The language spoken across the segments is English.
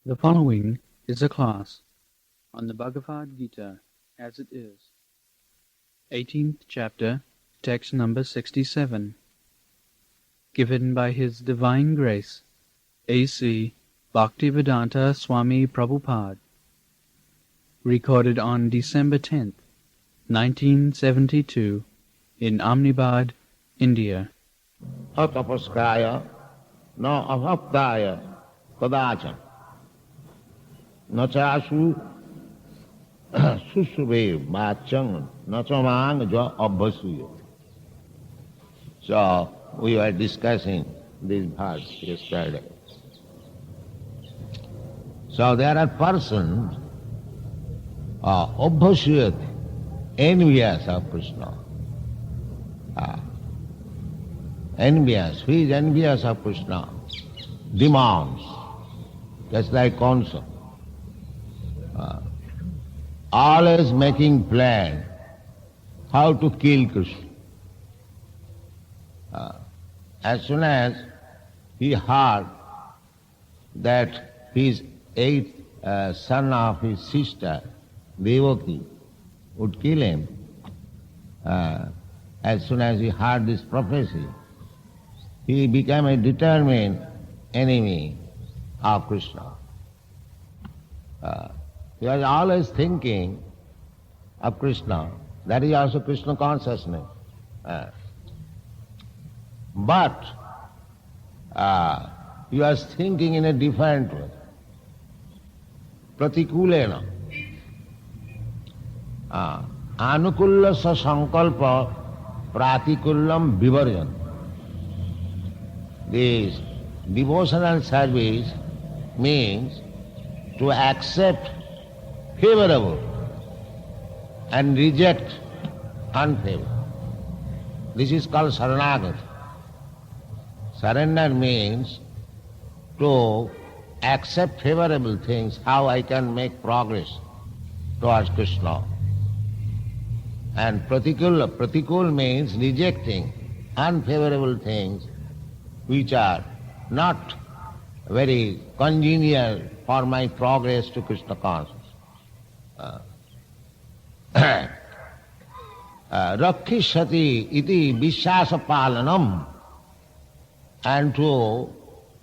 The following is a class on the Bhagavad Gita as it is, 18th chapter, text number 67, given by His Divine Grace, A.C. Bhaktivedanta Swami Prabhupada, recorded on December 10th, 1972, in Ahmedabad, India. Atapaskaya na avaptaya kadachan na chasu susube bachang na chamang jo abhasuya. So we were discussing this verse yesterday. So there are persons abhasuyat, envious of Krishna. Envious. Who is envious of Krishna? Demons, just like Kansa. Always making plan how to kill Krishna. As soon as he heard that his eighth son of his sister, Devaki, would kill him, as soon as he heard this prophecy, he became a determined enemy of Krishna. He was always thinking of Krishna. That is also Krishna consciousness. But he was thinking in a different way. Pratikulena. Anukulla sa sankalpa pratikullam vivarjan. This devotional service means to accept favorable and reject unfavorable. This is called saranagati. Surrender means to accept favorable things, how I can make progress towards Krishna. And pratikul means rejecting unfavorable things which are not very congenial for my progress to Krishna consciousness. Rakkhishati iti vishwasa palanam, and to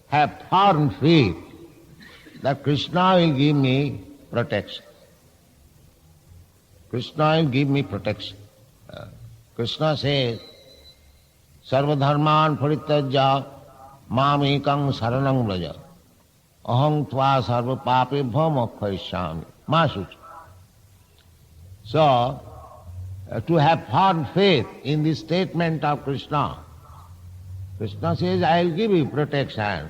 have firm faith that Krishna will give me protection. Krishna will give me protection. Krishna says, Sarvadharman parityajya mam ekam saranam vraja aham tva sarva papebhyo mokshaishyami ma sucha. So, to have firm faith in the statement of Krishna, Krishna says, I will give you protection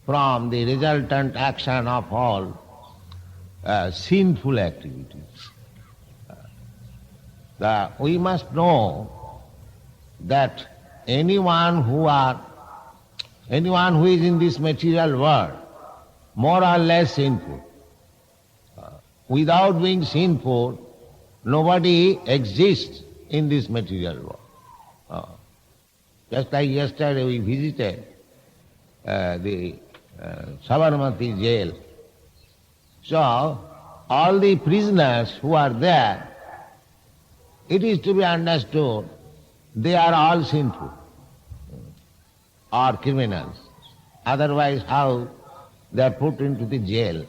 from the resultant action of all sinful activities. We must know that anyone who is in this material world, more or less sinful, without being sinful, nobody exists in this material world. Just like yesterday we visited the Sabarmati jail. So, all the prisoners who are there, it is to be understood they are all sinful or criminals. Otherwise, how they are put into the jail?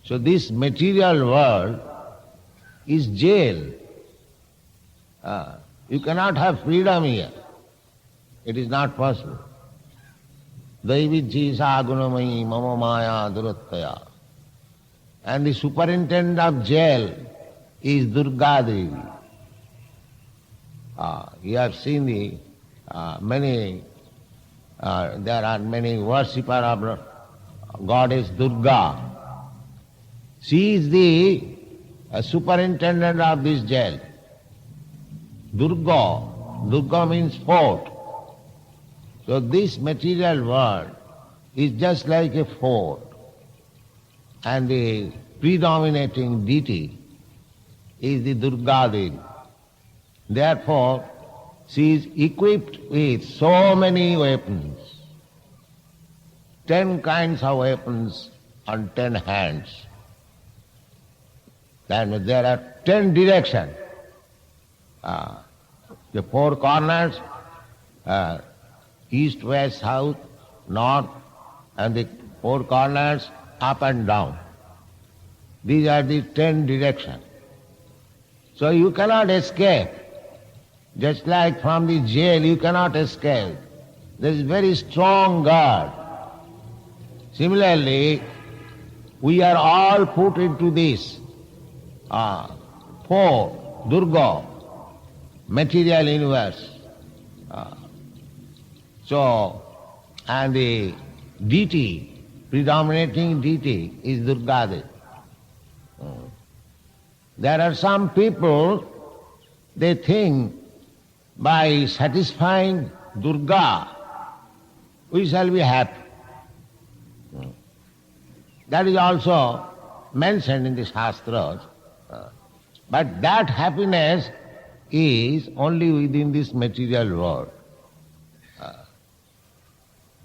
So this material world is jail. You cannot have freedom here. It is not possible. Daivijji sa gunamayi mama maya durattaya. And the superintendent of jail is Durga Devi. You have seen there are many worshippers of goddess Durga. She is the superintendent of this jail. Durga means fort. So this material world is just like a fort, and the predominating deity is the Durga Devi. Therefore, she is equipped with so many weapons. 10 kinds of weapons on 10 hands. Then there are 10 directions. The four corners, east, west, south, north, and the four corners up and down. These are the 10 directions. So you cannot escape. Just like from the jail you cannot escape. There is very strong guard. Similarly, we are all put into this four, Durga, material universe. And the deity, predominating deity is Durga. There are some people, they think by satisfying Durga, we shall be happy. That is also mentioned in the Shastras. But that happiness is only within this material world.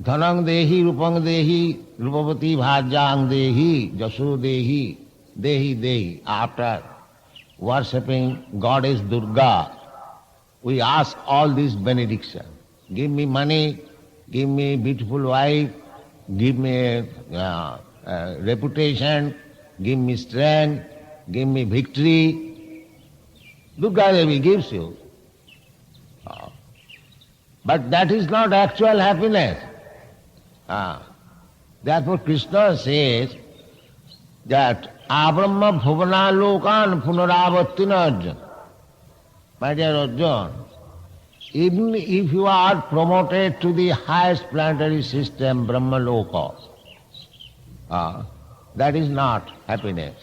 Dhanang dehi, rupang dehi, rupavati bhajang dehi, jaso dehi, dehi dehi. After worshipping Goddess Durga, we ask all these benedictions. Give me money, give me a beautiful wife, give me reputation, give me strength, give me victory. Durga Devi gives you. But that is not actual happiness. Therefore Krishna says that Abrahma bhuvana lokan punaravattina Arjuna. My dear Arjuna, even if you are promoted to the highest planetary system, Brahma Loka, that is not happiness.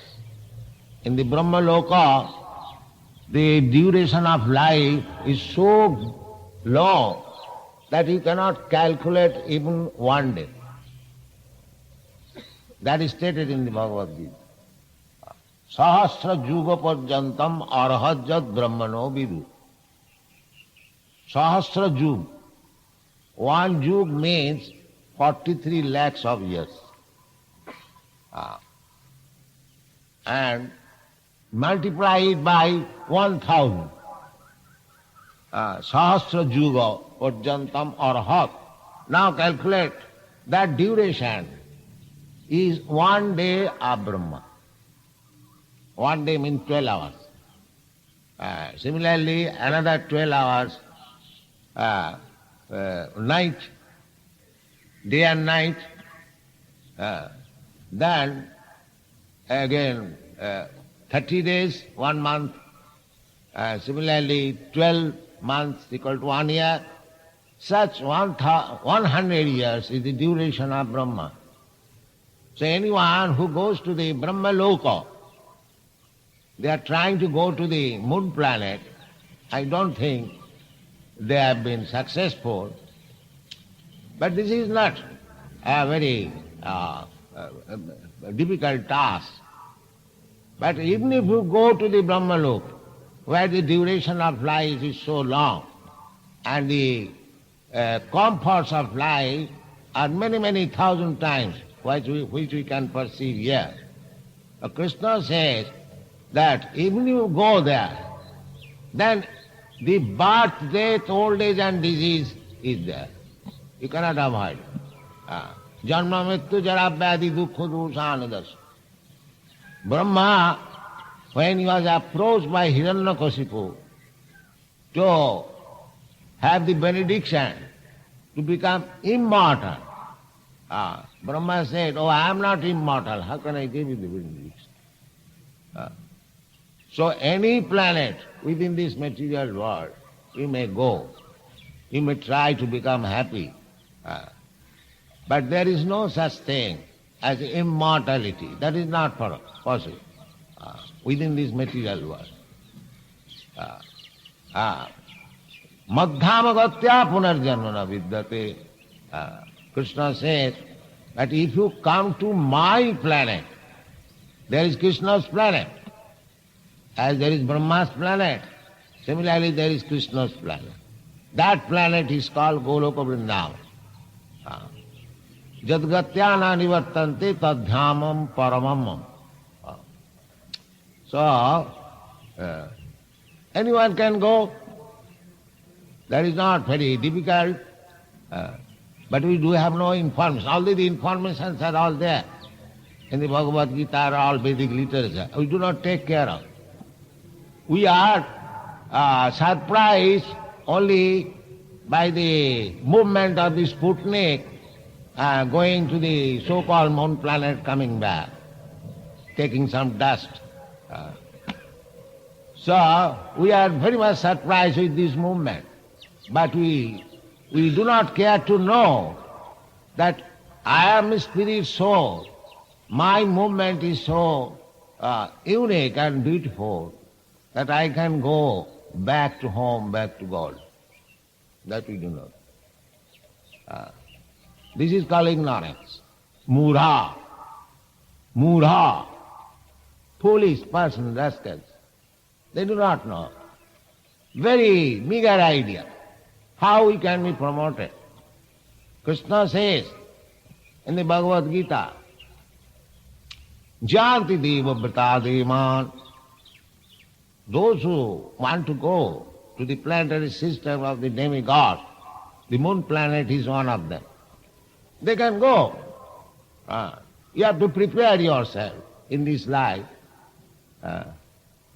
In the Brahma Loka, the duration of life is so long that you cannot calculate even one day. That is stated in the Bhagavad Gita. Sahasra juga parjantam arhajat brahmano vidu. Sahasra jug. One jug means 43 lakhs of years. And multiply it by 1,000. Sahasra juga parjantam arhat. Now calculate that duration is 1 day of Brahma. 1 day means 12 hours. Similarly, another 12 hours, night, day and night. Then again 30 days, 1 month. Similarly, 12 months equal to 1 year. Such 100 years is the duration of Brahma. So anyone who goes to the Brahma Loka, they are trying to go to the moon planet. I don't think they have been successful. But this is not a very difficult task. But even if you go to the Brahma Loka, where the duration of life is so long, and the comforts of life are many, many thousand times which we can perceive here. Krishna says that even if you go there, then the birth, death, old age and disease is there. You cannot avoid it. Janma mrityu jara vyadhi dukkha dusanadas. Brahma, when he was approached by Hiranyakasipu to have the benediction to become immortal, Brahma said, "Oh, I am not immortal. How can I give you the benediction?" So any planet within this material world, you may go. You may try to become happy. But there is no such thing as immortality. That is not possible within this material world. Madhyamagatya punarjanmana vidyate. Krishna says that if you come to my planet, there is Krishna's planet. As there is Brahma's planet, similarly there is Krishna's planet. That planet is called Goloka Vrindavan. Jadgatyana nivartante tadhyamam paramam. So, anyone can go. That is not very difficult. But we do have no information. Although the informations are all there in the Bhagavad Gita or all Vedic literature, we do not take care of. We are surprised only by the movement of the Sputnik going to the so-called moon planet, coming back, taking some dust. So we are very much surprised with this movement. But we do not care to know that I am a spirit soul. My movement is so unique and beautiful that I can go back to home, back to God. That we do not. This is called ignorance. Mudha. Mudha. Foolish person, rascals. They do not know. Very meager idea. How we can be promoted? Krishna says in the Bhagavad Gita, Janti deva vrata devan. Those who want to go to the planetary system of the demigod, the moon planet is one of them. They can go. You have to prepare yourself in this life.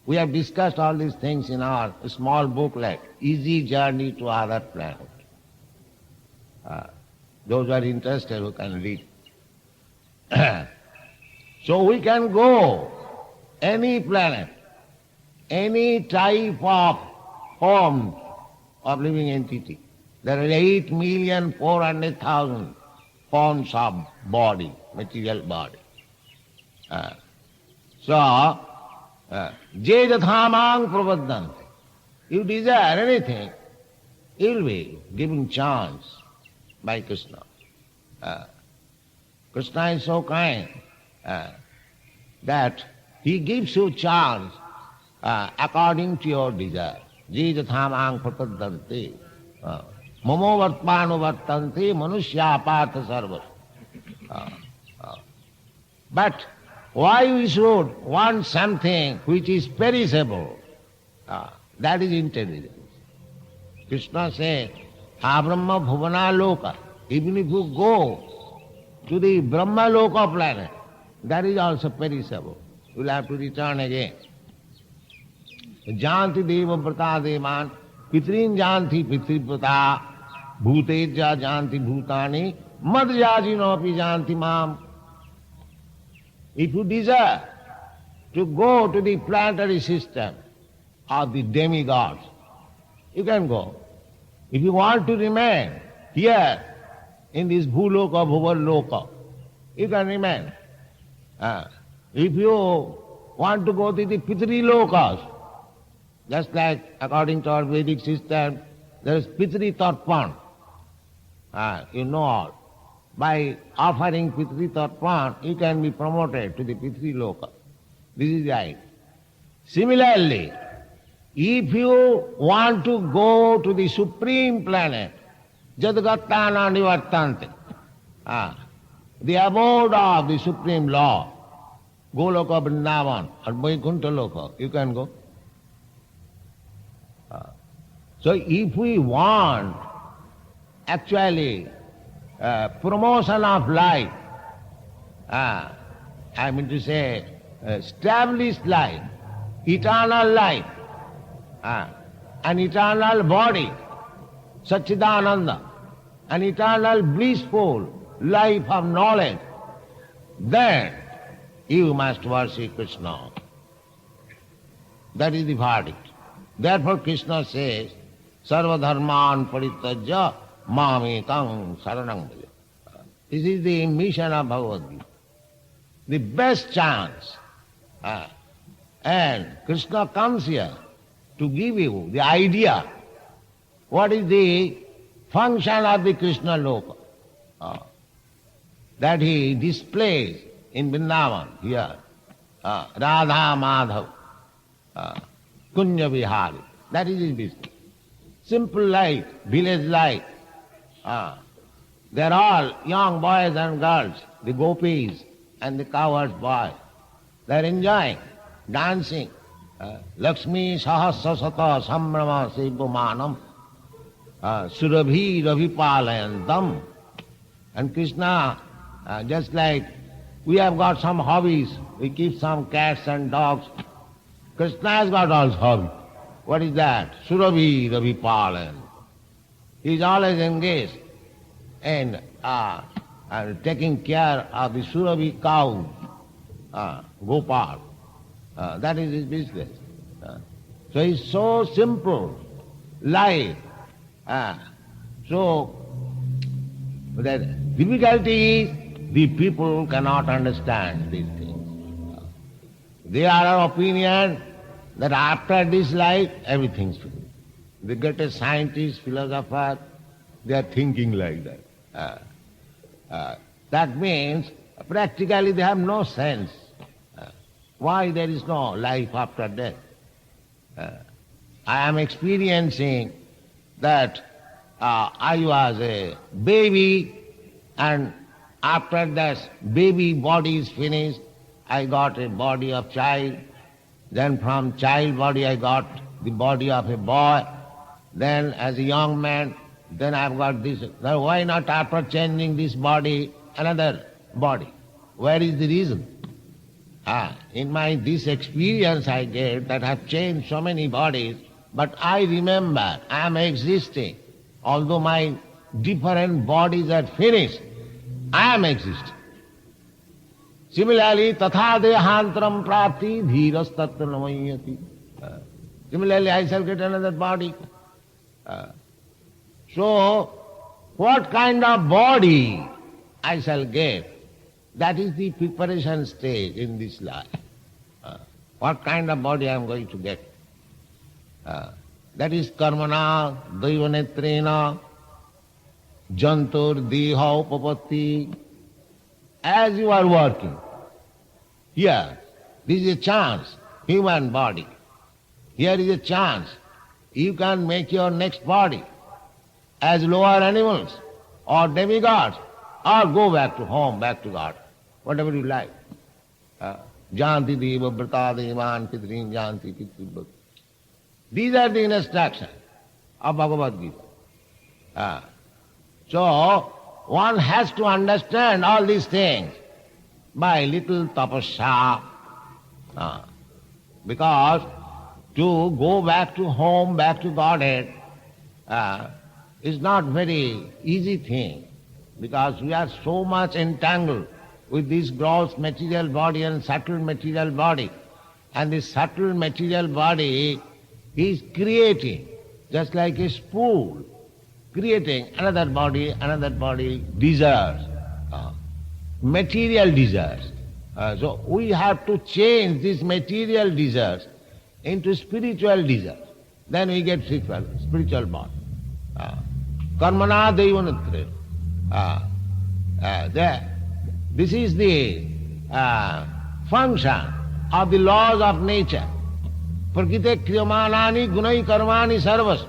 We have discussed all these things in our small booklet, Easy Journey to Other Planet. Those who are interested who can read. So we can go any planet, any type of form of living entity. There are 8,400,000 forms of body, material body. Je jathamang prabodhante. You desire anything, you will be given chance by Krishna. Krishna is so kind that he gives you chance according to your desire. Je jathamang prabodhante. Mamo vartmano vartante manushya partha sarva. But why we should want something which is perishable? That is intelligence. Krishna says, Abrahma bhuvana loka. Even if you go to the Brahma loka planet, that is also perishable. You will have to return again. Janti deva vrata devan, pitrin janti pitriprata, bhuteja janti bhutani, madhyajinopi janti mam. If you desire to go to the planetary system of the demigods, you can go. If you want to remain here in this bhuloka, bhuvarloka, you can remain. If you want to go to the pitri lokas, just like according to our Vedic system, there is pitri tarpan. You know all. By offering pitri tarpan, you can be promoted to the pitri loka. This is right. Similarly, if you want to go to the supreme planet, jadgattana nivartante, the abode of the supreme law, Goloka Vrindavan or Vaikuntha Loka, you can go. So if we want actually promotion of life, I mean to say established life, eternal life, an eternal body, Satchidananda, an eternal blissful life of knowledge, then you must worship Krishna. That is the verdict. Therefore Krishna says, Sarva dharman parityajya mamekam saranam bhaja. This is the mission of Bhagavad Gita. The best chance. And Krishna comes here to give you the idea what is the function of the Krishna Loka. That he displays in Vrindavan here. Radha Madhav, Kunya Vihari. That is his business. Simple life, village life. They're all young boys and girls, the gopis and the cowherd boys. They're enjoying, dancing. Lakshmi sahasra sata sambrama sevamanam surabhi ravipalayantam. And Krishna, just like we have got some hobbies, we keep some cats and dogs. Krishna has got all hobbies. What is that? Surabhi ravipalayantam. He is always engaged in taking care of the surabhi cow, Gopal. That is his business. So it's so simple life. So the difficulty is the people cannot understand these things. They are of opinion that after this life everything's finished. The greatest scientists, philosophers, they are thinking like that. That means practically they have no sense. Why there is no life after death? I am experiencing that I was a baby, and after that baby body is finished, I got a body of child. Then from child body I got the body of a boy. Then as a young man, then I've got this. Now why not after changing this body, another body? Where is the reason? In this experience I get that I've changed so many bodies, but I remember I am existing. Although my different bodies are finished, I am existing. Similarly, tatha dehantram prapti dhiras tatra namayati. Similarly, I shall get another body. So, what kind of body I shall get? That is the preparation stage in this life. What kind of body I am going to get? That is karmana, daivanetrena, jantur, deha, upapatti. As you are working, here, this is a chance, human body. Here is a chance. You can make your next body as lower animals or demigods, or go back to home, back to God, whatever you like. Janti deva vrata devan pitrin janti pitri. These are the instructions of Bhagavad Gita. So, one has to understand all these things by little tapasya. Because to go back to home, back to Godhead, is not very easy thing. Because we are so much entangled with this gross material body and subtle material body. And this subtle material body is creating, just like a spool, creating another body, desires, material desires. So we have to change these material desires into spiritual desires. Then we get spiritual body. Karmana devanatre. This is the function of the laws of nature. Prakite kriyamanani gunai karmani sarvas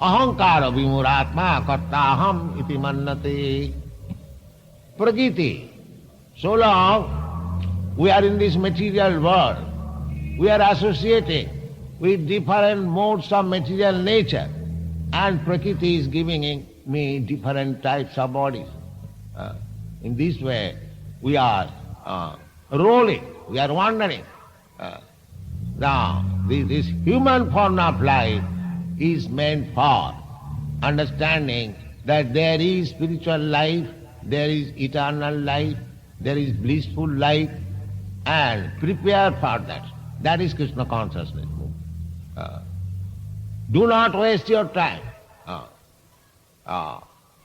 ahankara vimuratma kartaham iti mannate. Prakriti. So long we are in this material world, we are associating with different modes of material nature, and Prakriti is giving me different types of bodies. In this way, we are rolling, we are wandering. Now, this human form of life is meant for understanding that there is spiritual life, there is eternal life, there is blissful life, and prepare for that. That is Krishna consciousness. Do not waste your time.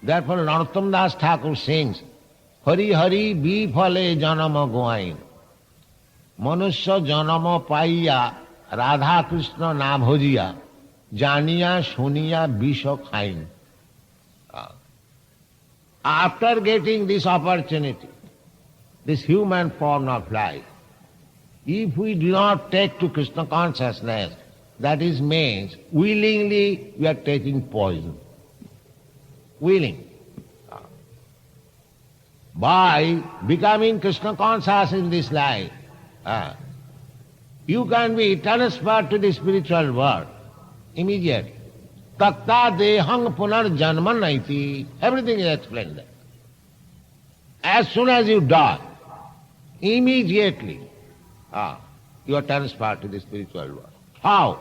Therefore, Narottam Das Thakur sings, Hari Hari Bifale Janama Goain. Manusya Janama Paiya Radha Krishna Na Bhojiya Janiya Shuniya Bisha Khain. After getting this opportunity, this human form of life, if we do not take to Krishna consciousness, that is means willingly we are taking poison. Willing. by becoming Krishna conscious in this life, you can be transferred to the spiritual world immediately. Takta dehang punar janman naiti. Everything is explained there. As soon as you die, immediately you are transferred to the spiritual world. How?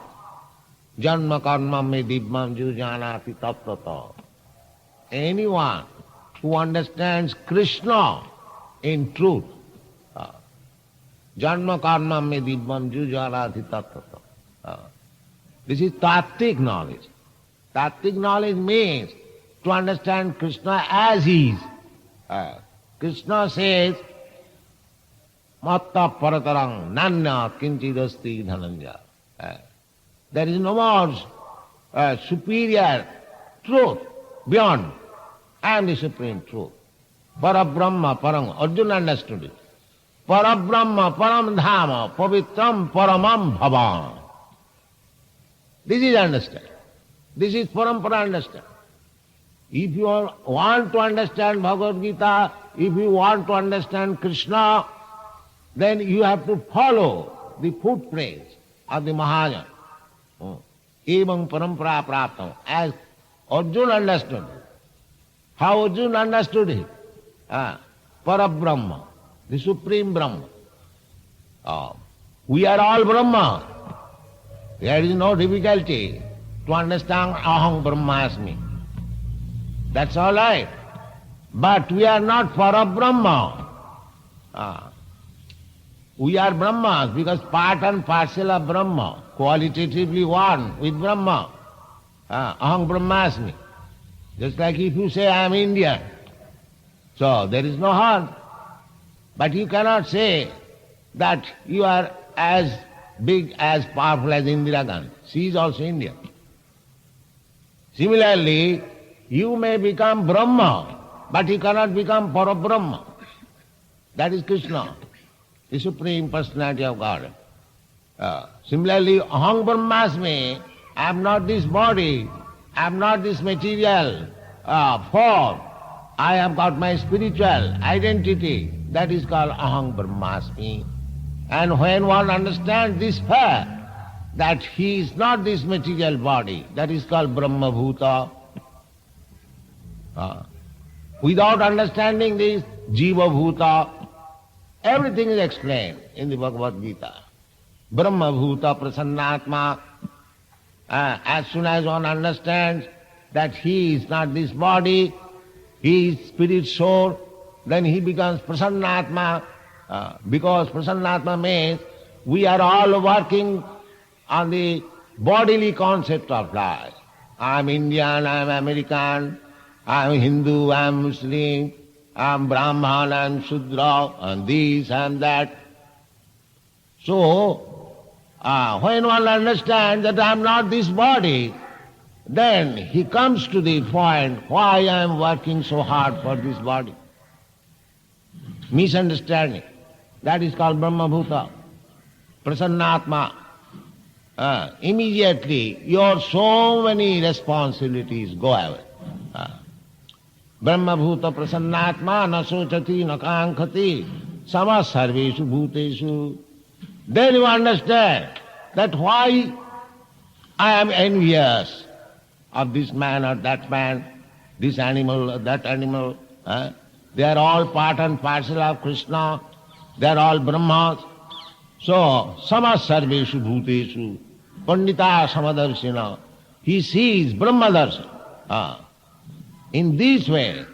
Janma karma me dibbam jujanati tattata. Anyone who understands Krishna in truth, janma karma me dibbam jujanati tattata. This is tattvic knowledge. Tattvic knowledge means to understand Krishna as he is. Krishna says, matta paratarang nanya kinchidasti dhananja. There is no more superior truth beyond. I am the supreme truth. Parabrahma parang. Arjuna understood it. Parabrahma param dhama pavitram paramam bhavan. This is understand. This is parampara understand. If you want to understand Bhagavad Gita, if you want to understand Krishna, then you have to follow the footprints of the Mahajana. Evam parampara praptam. As Arjuna understood it. How Arjuna understood it? Parabrahma, the supreme Brahma. We are all Brahma. There is no difficulty to understand aham brahmasmi. That's all right. But we are not Parabrahma. We are Brahmas because part and parcel of Brahma, qualitatively one with Brahma. Aham brahmasmi. Just like if you say I am Indian, so there is no harm. But you cannot say that you are as big, as powerful as Indira Gandhi. She is also Indian. Similarly, you may become Brahma, but you cannot become Parabrahma. That is Krishna, the Supreme Personality of God. Similarly, aham brahmasmi, I am not this body, I am not this material form. I have got my spiritual identity. That is called aham brahmasmi. And when one understands this fact, that he is not this material body, that is called Brahma Bhuta. Without understanding this, Jiva Bhuta, everything is explained in the Bhagavad Gita. Brahma Bhuta Prasannatma. As soon as one understands that he is not this body, he is spirit soul, then he becomes Prasannatma. Because Prasannatma means we are all working on the bodily concept of life. I am Indian, I am American, I am Hindu, I am Muslim, I am Brahman, I am Shudra, and this and that. So, when one understands that I am not this body, then he comes to the point why I am working so hard for this body. Misunderstanding. That is called Brahma Bhuta. Prasannatma. Immediately your so many responsibilities go away. Brahma Bhuta Prasannatma na sochati na kankhati sama sarveshu bhuteshu. Then you understand that why I am envious of this man or that man, this animal or that animal. They are all part and parcel of Krishna. They are all Brahmas. So, sama sarveshu bhuteshu, pandita samadarshina. He sees Brahma darshan. In this way,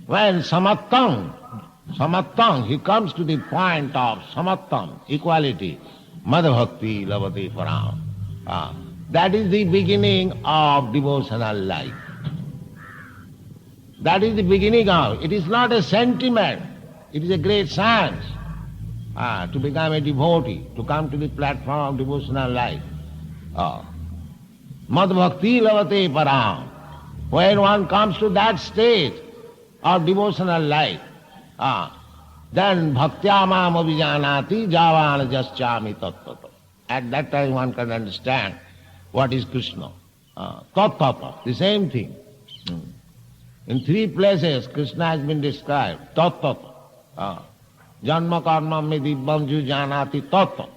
when samattam, he comes to the point of samattam, equality, madhbhakti lavate param. That is the beginning of devotional life. That is the beginning of. It is not a sentiment. It is a great science. To become a devotee, to come to the platform of devotional life. Madhbhakti lavate param. When one comes to that stage of devotional life, then bhaktya mam abhijanati javana jaschami tattata. At that time one can understand what is Krishna. Tattata, the same thing. In 3 places Krishna has been described. Tattata. Janma karma me dibbam ju janati tattva.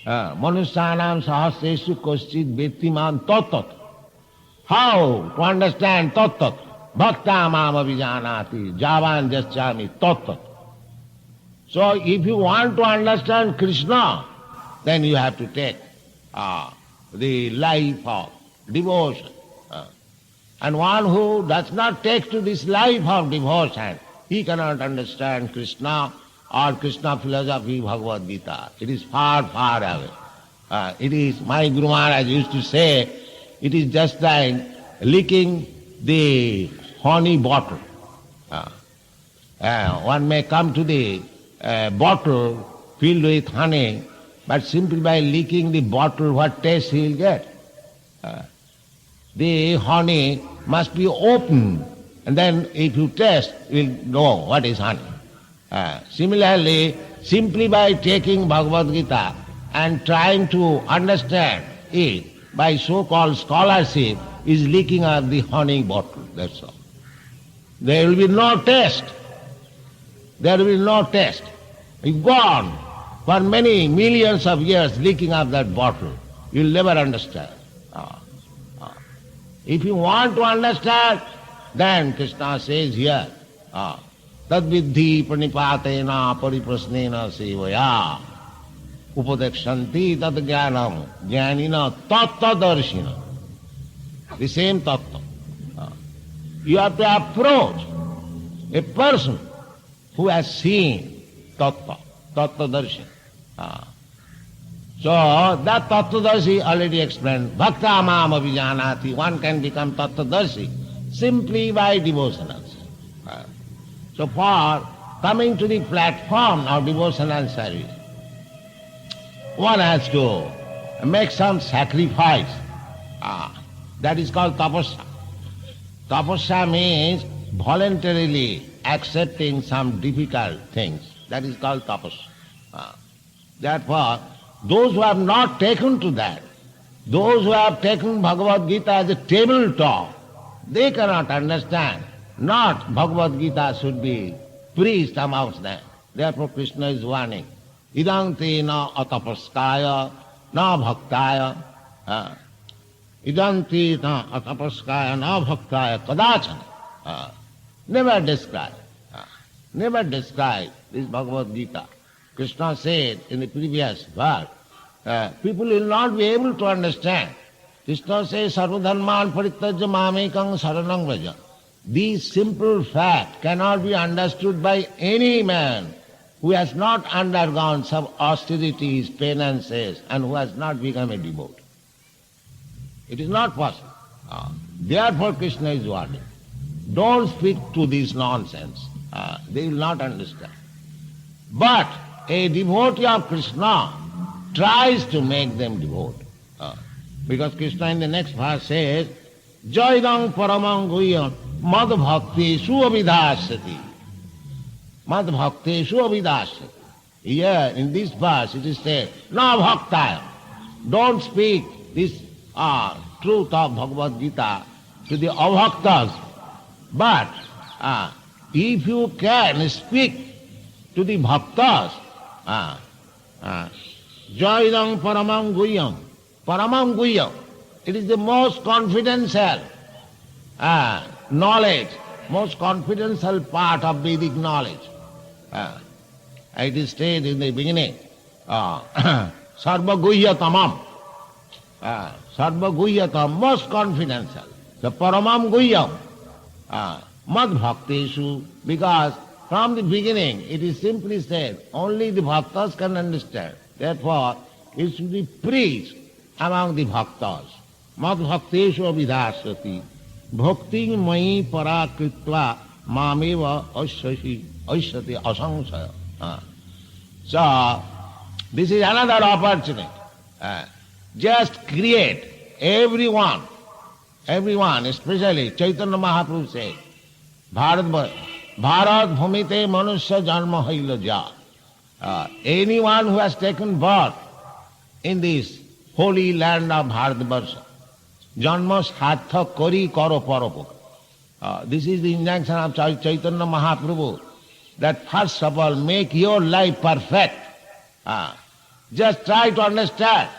Manusyanam sahasresu koschit vettiman tattva. How to understand tattva? Bhakta mam abhijanati javan jaschami tattva. So if you want to understand Krishna, then you have to take the life of devotion. And one who does not take to this life of devotion, he cannot understand Krishna or Krishna philosophy, Bhagavad Gita. It is far, far away. It is, my Guru Maharaj used to say, it is just like licking the honey bottle. One may come to the bottle filled with honey, but simply by licking the bottle, what taste he will get? The honey must be open, and then if you taste, you will know what is honey. Similarly, simply by taking Bhagavad Gita and trying to understand it by so-called scholarship is licking up the honey bottle, that's all. There will be no taste. There will be no taste. You've gone for many millions of years licking up that bottle. You'll never understand. If you want to understand, then Krishna says here, tad viddhi pranipatena pariprasnena sevaya upadekshanti tad jnanam jnanina tattadarshina. The same tattva. You have to approach a person who has seen tattva, tattadarshi. So that tattvadarshi already explained. Bhakta mam abhijanati. One can become tattvadarshi simply by devotional. So for coming to the platform of devotional service, one has to make some sacrifice. That is called tapasya. Tapasya means voluntarily accepting some difficult things. That is called tapasya. Therefore, those who have not taken to that, those who have taken Bhagavad Gita as a tabletop, they cannot understand. Not Bhagavad Gita should be preached amongst them. Therefore Krishna is warning. Idam te na atapaskaya na bhaktaya. Idam te na atapaskaya na bhaktaya kadachana. Never describe. Never describe this Bhagavad Gita. Krishna said in the previous verse, people will not be able to understand. Krishna says, sarvadharman parityajya mamekam saranam vraja. This simple fact cannot be understood by any man who has not undergone some austerities, penances, and who has not become a devotee. It is not possible. Therefore Krishna is warning. Don't speak to this nonsense. They will not understand. But a devotee of Krishna tries to make them devotee. Because Krishna in the next verse says, Jaidam paramam guyam mad bhakti suavidhasati. Mad bhakti suavidhasati. Here in this verse it is said, na bhaktaya. Don't speak this truth of Bhagavad Gita to the abhaktas. But if you can speak to the bhaktas, Jaidam paramam guyam. Paramam guyam. It is the most confidential knowledge, most confidential part of Vedic knowledge. It is stated in the beginning, sarva guhyatamam. Sarva guyyatam, most confidential. The paramam guyam. Mad bhakteshu, because from the beginning it is simply said, only the bhaktas can understand. Therefore, it should be preached among the bhaktas. Mad bhakteshu abhidhasati. Bhakti mai parakritva mameva asyati asangsaya. So, this is another opportunity. Just create everyone, especially Chaitanya Mahaprabhu said, Bharat bhumite manusya janma haila ja. Anyone who has taken birth in this holy land of Bharatvarsha, janma sarthak kari karo paropoka. This is the injunction of Chaitanya Mahaprabhu that first of all make your life perfect. Just try to understand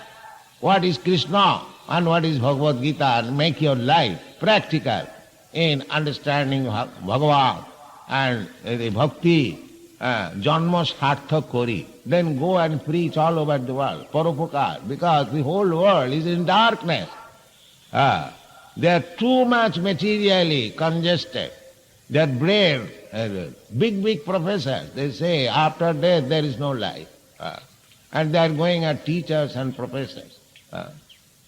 what is Krishna and what is Bhagavad Gita and make your life practical in understanding Bhagavan and the bhakti, janma sarthak kori. Then go and preach all over the world, paropakar, because the whole world is in darkness. They are too much materially congested. Their brain, big professors, they say after death there is no life. And they are going as teachers and professors.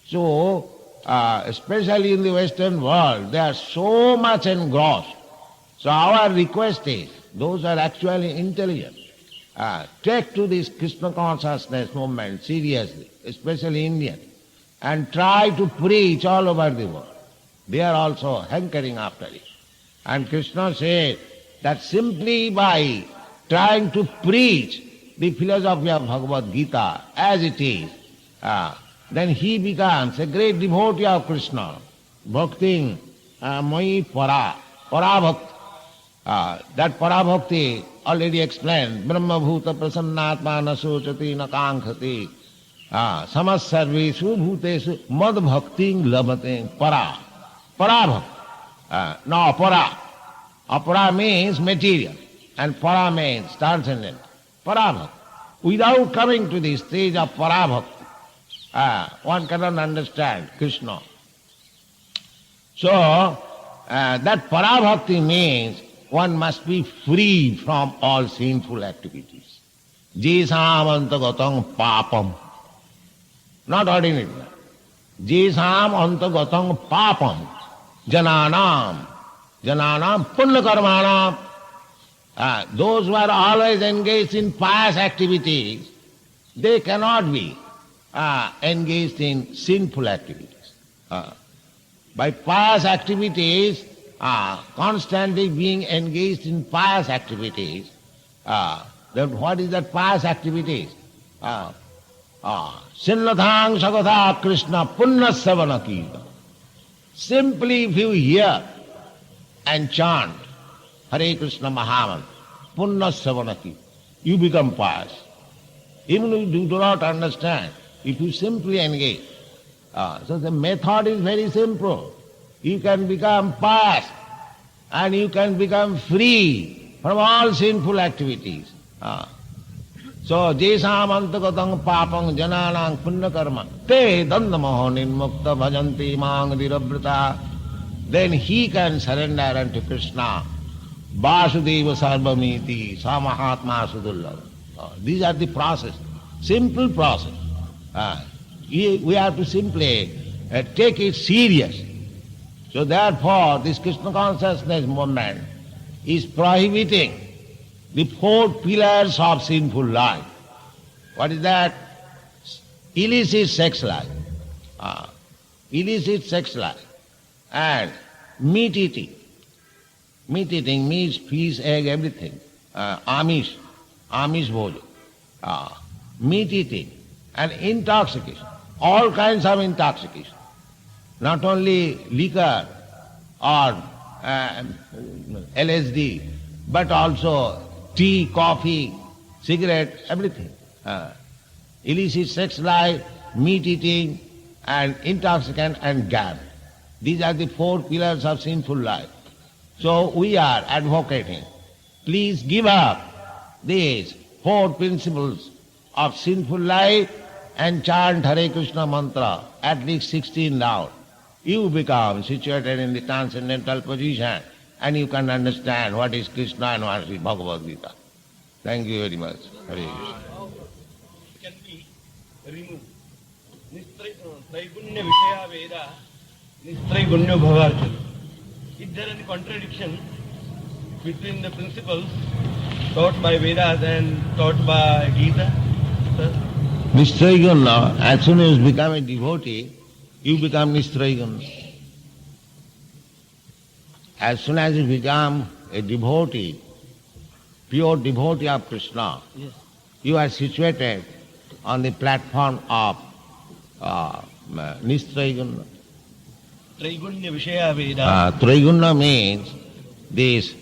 So, especially in the Western world, they are so much engrossed. So our request is, those who are actually intelligent, take to this Krishna consciousness movement seriously, especially Indian, and try to preach all over the world. They are also hankering after it. And Krishna said that simply by trying to preach the philosophy of Bhagavad Gita as it is, then he becomes a great devotee of Krishna. Bhakti mai para, parabhakti. That parabhakti already explained. Brahma bhuta prasannatma na sochati na kankhati. Samas sarvesu bhutesu mad bhakti labate para. Parabhakti. No, apara. Apara means material. And para means transcendent. Parabhakti. Without coming to the stage of parabhakti, one cannot understand Krishna. So, that parabhakti means one must be free from all sinful activities. Jesam antagatam papam. Not ordinary. Jesam antagatam papam. Jananam punya karmanam. Those who are always engaged in pious activities, they cannot be engaged in sinful activities. By pious activities, constantly being engaged in pious activities, then what is that pious activities? Sinnathang sagatha Krishna punya savana kirtan. Simply if you hear and chant Hare Krishna Mahamantra, punya savana kirtan, you become pious. Even if you do not understand, if you simply engage. So the method is very simple. You can become pious and you can become free from all sinful activities. So, jesam antagatam papam jananang punya karma te dandamaho nirmukta bhajanti mang dirabrata. Then he can surrender unto Krishna. Vasudeva sarvamiti samahatma sudullava. These are the process, simple process. We have to simply take it serious. So therefore, this Krishna consciousness movement is prohibiting the four pillars of sinful life. What is that? Illicit sex life. Illicit sex life. And meat eating. Meat eating means fish, egg, everything. Amish bhojan. Meat eating and intoxication. All kinds of intoxication. Not only liquor or LSD, but also tea, coffee, cigarette, everything. Illicit sex life, meat eating, and intoxicant and gambling. These are the four pillars of sinful life. So we are advocating, please give up these four principles of sinful life and chant Hare Krishna mantra at least 16 rounds. You become situated in the transcendental position and you can understand what is Krishna and what is Bhagavad Gita. Thank you very much. Hare Krishna. How can be removed? Nistraigunya Vishaya Veda, Nistraigunya Bhavarjana. Is there any contradiction between the principles taught by Vedas and taught by Gita? Sir? Nistraiguna, as soon as you become a devotee, you become Nistraiguna. As soon as you become a devotee, pure devotee of Krishna, Yes. you are situated on the platform of Nistraiguna. Traigunya Vishaya Veda. Traiguna means these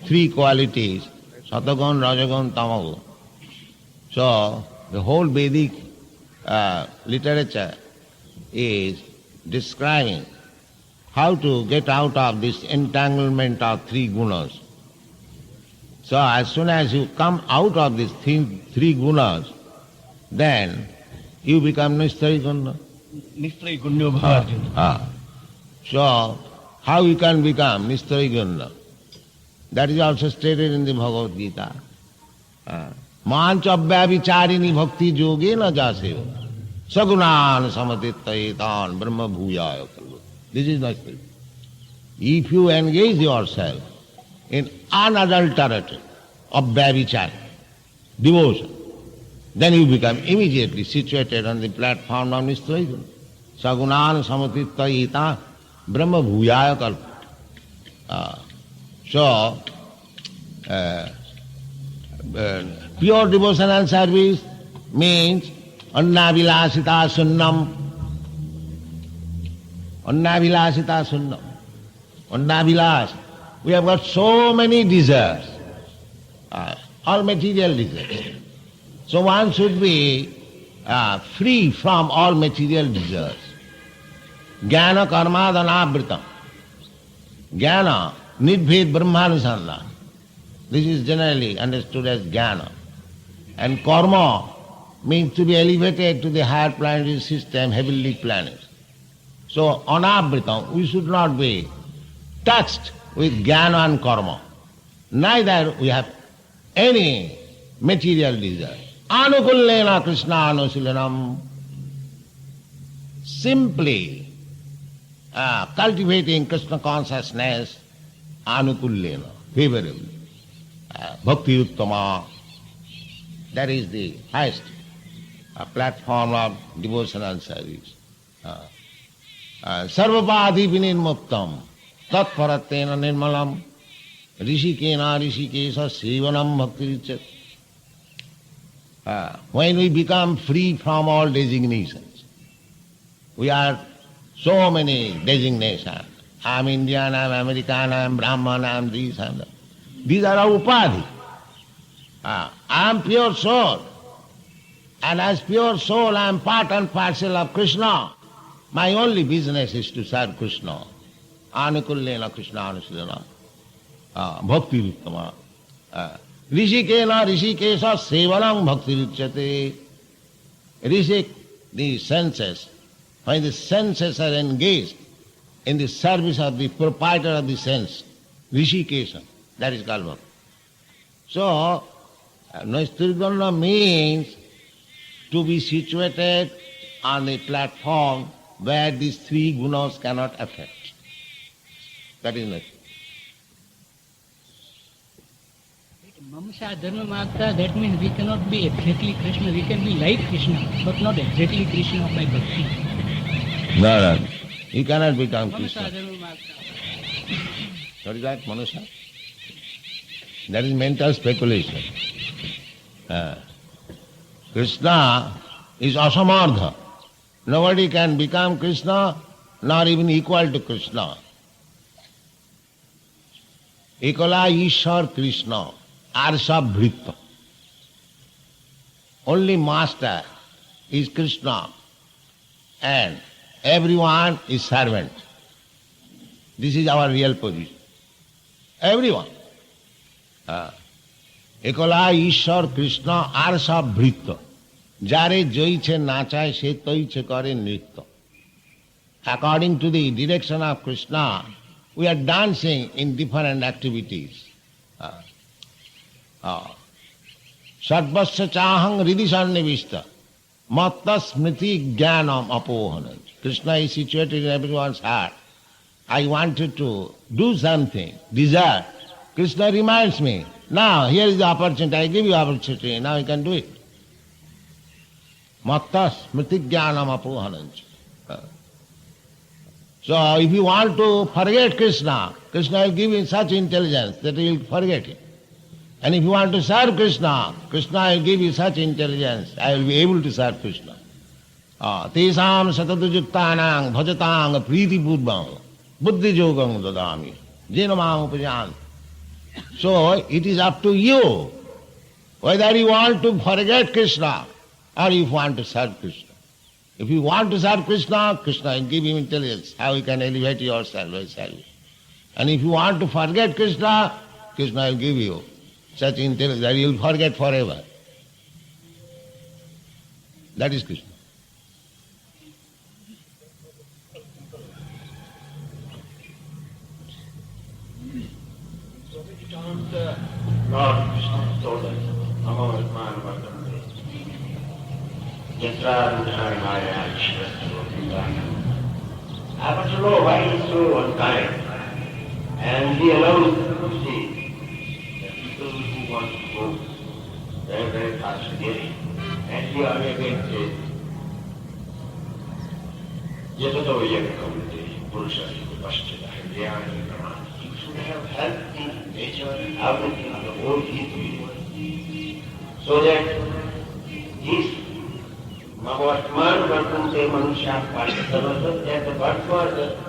three qualities Satagun, Rajagun, Tamagun. So the whole Vedic literature is describing how to get out of this entanglement of three gunas. So as soon as you come out of these three gunas, then you become Nishtari Guna. Nishtari Gunyo Bhavarjuna. So how you can become Nishtari Guna? That is also stated in the Bhagavad Gita. Mancha Vyabhicharini Bhakti Yoge na Jaseyo. Sagunan Samatittayetan Brahma Bhuyaya Kalva. This is not true. If you engage yourself in unadulterated Vyabhichari, devotion, then you become immediately situated on the platform of Nishtari Guna. Sagunan Samatittayetan Brahma Bhuyaya Kalva. So, pure devotional service means Annavilasita Sunnam. Annavilasita Sunnam. Annavilas. We have got so many desires, all material desires. So one should be free from all material desires. Jnana karmadhanavritam. Jnana, nidbhed brahmanusandhana. This is generally understood as jnana. And karma means to be elevated to the higher planetary system, heavenly planets. So anavritam, we should not be touched with jnana and karma. Neither we have any material desire. Anukullena Krishna anusilanam. Simply cultivating Krishna consciousness anukullena, favorably. Bhakti Uttama, that is the highest platform of devotional service. Sarvapadi vinirmuktam tatparatena nirmalam rishikena rishikesa sevanam bhakti richat. When we become free from all designations, we are so many designations. I am Indian, I am American, I am Brahman, I am this, I am that. These are our upadhi. I am pure soul. And as pure soul, I am part and parcel of Krishna. My only business is to serve Krishna. Anukullena Krishna anusilena. Bhakti Vittama. Rishikena Rishikesa Sevanam Bhakti Richate. Rishik, the senses. When the senses are engaged in the service of the proprietor of the sense, Rishikesa, that is called Bhakti. So, Nishtari means to be situated on a platform where these three gunas cannot affect. That is Nishtari. Mamsa Dharma Magta, that means we cannot be exactly Krishna. We can be like Krishna, but not exactly Krishna by bhakti. No. You cannot become Krishna. Mamsa Dharma Magta. What is that, Manusha? That is mental speculation. Krishna is asamardha. Nobody can become Krishna, nor even equal to Krishna. Ekala Ishar Krishna, Arsa Bhritta. Only master is Krishna, and everyone is servant. This is our real position. Everyone. Ekala Ishar Krishna Arsa Bhritta. Jare joiche nachai se toiche kare nritya. According to the direction of Krishna, we are dancing in different activities. Sarvasya chahang ridisannivishta matta smriti jnanam apohanam. Krishna is situated in everyone's heart. I wanted to do something, desire. Krishna reminds me, now here is the opportunity, I give you opportunity, now you can do it. Matta smriti jnanam apohanam. So if you want to forget Krishna, Krishna will give you such intelligence that you will forget it. And if you want to serve Krishna, Krishna will give you such intelligence, I will be able to serve Krishna. Tesam satadujuktanang bhajatang priti purvam buddhi yogam dadami jena mam upajan. So it is up to you whether you want to forget Krishna or you want to serve Krishna. If you want to serve Krishna, Krishna will give you intelligence, how you can elevate yourself by service. And if you want to forget Krishna, Krishna will give you such intelligence that you will forget forever. That is Krishna. Lord Krishna told us, Namo Atman Vartante, Yatra Mudhari Maya I want to know why he is so unkind. And he allows the people who want to go very, very fast to get it. And he always says, Yatato Yakakamute, Purusha, Pashchita, Hyayana, Brahman. You should have helped in nature, everything, the whole history. So that this Mahatman Vartante Manusha Pashtavata, that the Vartma,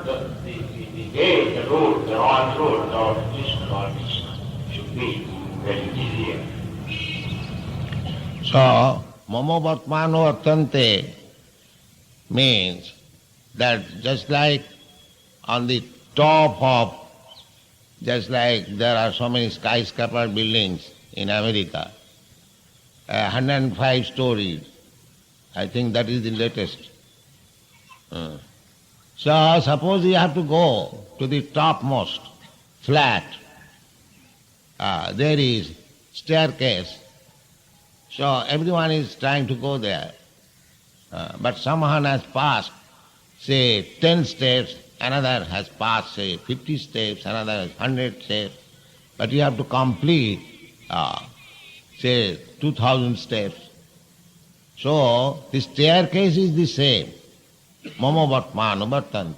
the way, the road, the wrong road, Lord Krishna, should be very easier. So, Mamo Vatmano Vartante means that just like on the top of, just like there are so many skyscraper buildings in America, 105 stories, I think that is the latest. So suppose you have to go to the topmost flat, there is staircase, so everyone is trying to go there. But someone has passed, say, 10 steps, another has passed, say, 50 steps, another has 100 steps, but you have to complete, say, 2,000 steps. So, the staircase is the same, Mamo Vatmano Vartante,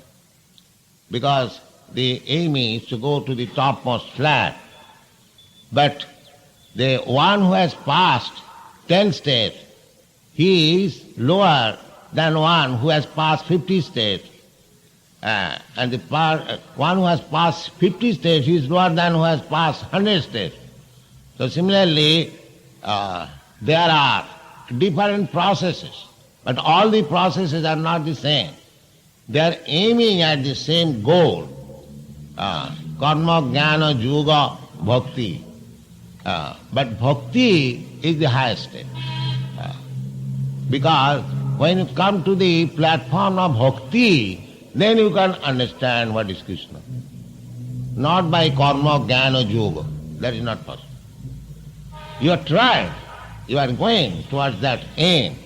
because the aim is to go to the topmost flat, but the one who has passed 10 steps, he is lower than one who has passed 50 steps. And the one who has passed 50 steps is lower than who has passed 100 steps. So similarly, there are different processes, but all the processes are not the same. They are aiming at the same goal. Karma, Jnana, Yoga, Bhakti. But Bhakti is the highest step. Because when you come to the platform of Bhakti, then you can understand what is Krishna. Not by karma, jnana, yoga. That is not possible. You are trying, you are going towards that aim.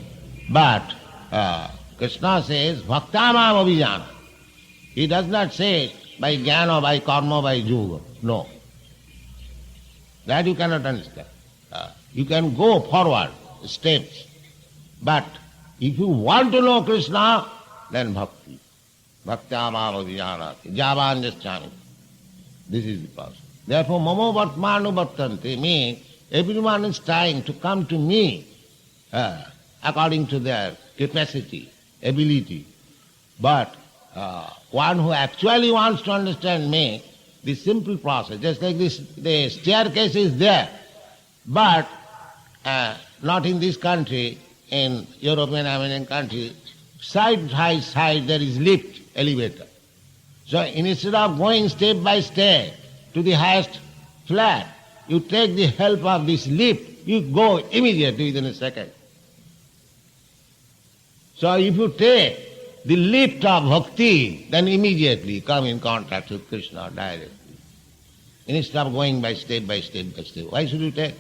But Krishna says, Bhaktamam abhijana. He does not say by jnana, by karma, by yoga. No. That you cannot understand. You can go forward, steps. But if you want to know Krishna, then bhakti. Bhaktamam abhijanati. Javan jaschami. This is the process. Therefore, Mamo Vatmano Vartante means everyone is trying to come to me according to their capacity, ability. But one who actually wants to understand me, the simple process, just like this, the staircase is there, but not in this country, in European, American country, side by side there is lift, elevator. So instead of going step by step to the highest flat, you take the help of this lift, you go immediately within a second. So if you take the lift of bhakti, then immediately you come in contact with Krishna directly. Instead of going by step by step by step. Why should you take?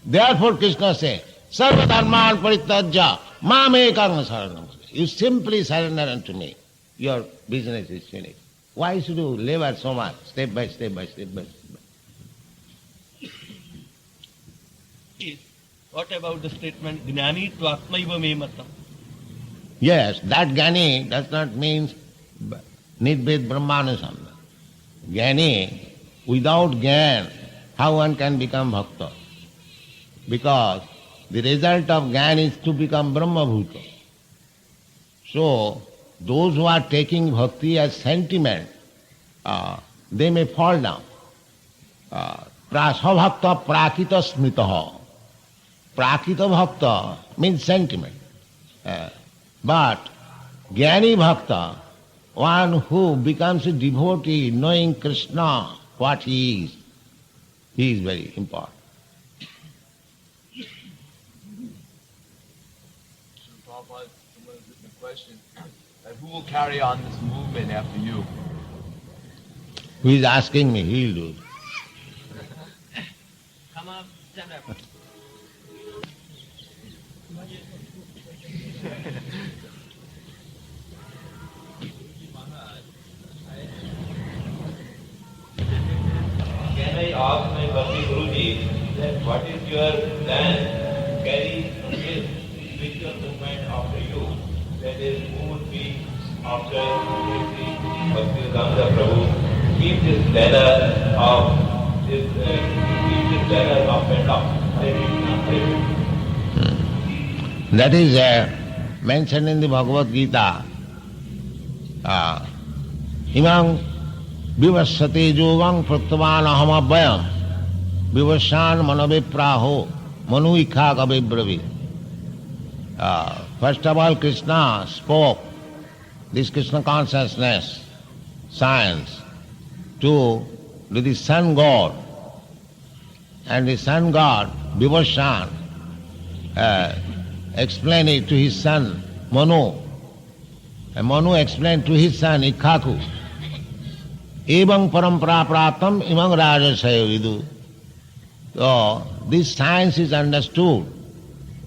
Therefore Krishna says, Sarva dharman parityajya mame karma saranam. You simply surrender unto me. Your business is finished. Why should you labor so much, step by step by step by step? What about the statement, Gnani Twatmaiva me matam? Yes, that Jnani does not mean Nidbhed Brahmanusanda. Jnani, without Jnana, how one can become Bhakta? Because the result of Jnana is to become Brahma Bhuta. So, those who are taking bhakti as sentiment, they may fall down. Prasavakta prakita smitaha. Prakita bhakta means sentiment. But Jnani bhakta, one who becomes a devotee knowing Krishna, what he is very important. Prabhupada, the question, that who will carry on this movement after you? Who is asking me, he will do it. Come up, stand up. Can I ask my Bhakti Guruji that what is your plan to carry this spiritual movement after you? That is, who would be after Bhakti Prabhu? Keep this banner of this, keep this banner up and up. That is mentioned in the Bhagavad Gita. Imam Vivasate Jogam Pratyavan Ahamabhyam Vivasan Manavipraho Manuikha Kavibravi. First of all, Krishna spoke this Krishna consciousness, science, to the sun god. And the sun god, Vivasan, explained it to his son, Manu. And Manu explained to his son, Ikhaku. Evang parampara praptam imang rajasayo vidu. So, this science is understood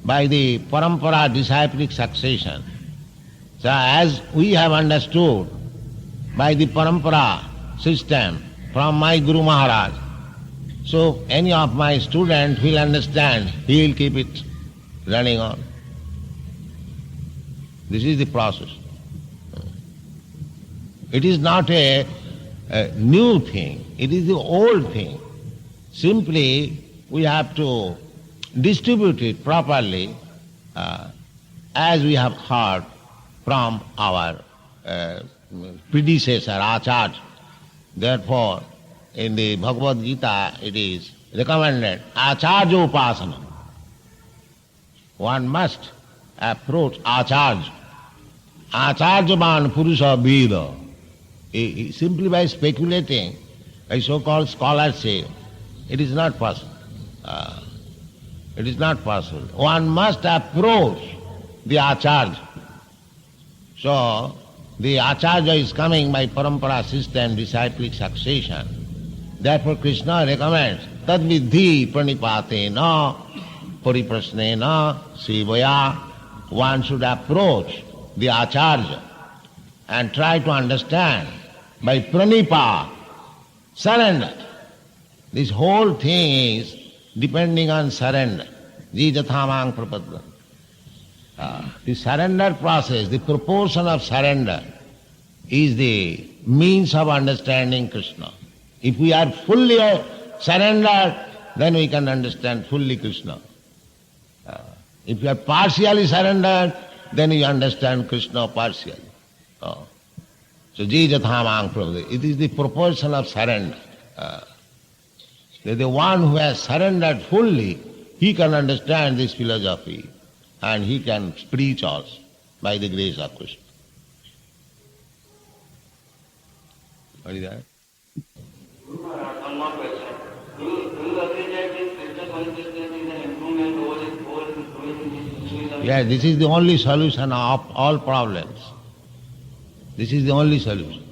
by the parampara disciplic succession. So, as we have understood by the parampara system from my Guru Maharaj, so any of my students will understand, he will keep it running on. This is the process. It is not a new thing, it is the old thing. Simply we have to distribute it properly as we have heard from our predecessor, Acharya. Therefore, in the Bhagavad Gita it is recommended, Acharya Upasana. One must approach Acharya. Acharyaman Purusha Veda. Simply by speculating, by so-called scholarship, it is not possible. It is not possible. One must approach the Acharya. So, the Acharya is coming by parampara system, disciplic succession. Therefore Krishna recommends, tad vidhi pranipatena pariprasnena sevaya. One should approach the Acharya and try to understand by pranipa, surrender. This whole thing is depending on surrender. Jijathamang prapadda. The surrender process, the proportion of surrender is the means of understanding Krishna. If we are fully surrendered, then we can understand fully Krishna. If you are partially surrendered, then you understand Krishna partially. So, Jijathamang prapadda. It is the proportion of surrender. The one who has surrendered fully, he can understand this philosophy and he can preach also by the grace of Krishna. What is that? One more question. Do you agree that this Krishna consciousness is an improvement over Hinduism? Yeah, this is the only solution of all problems. This is the only solution.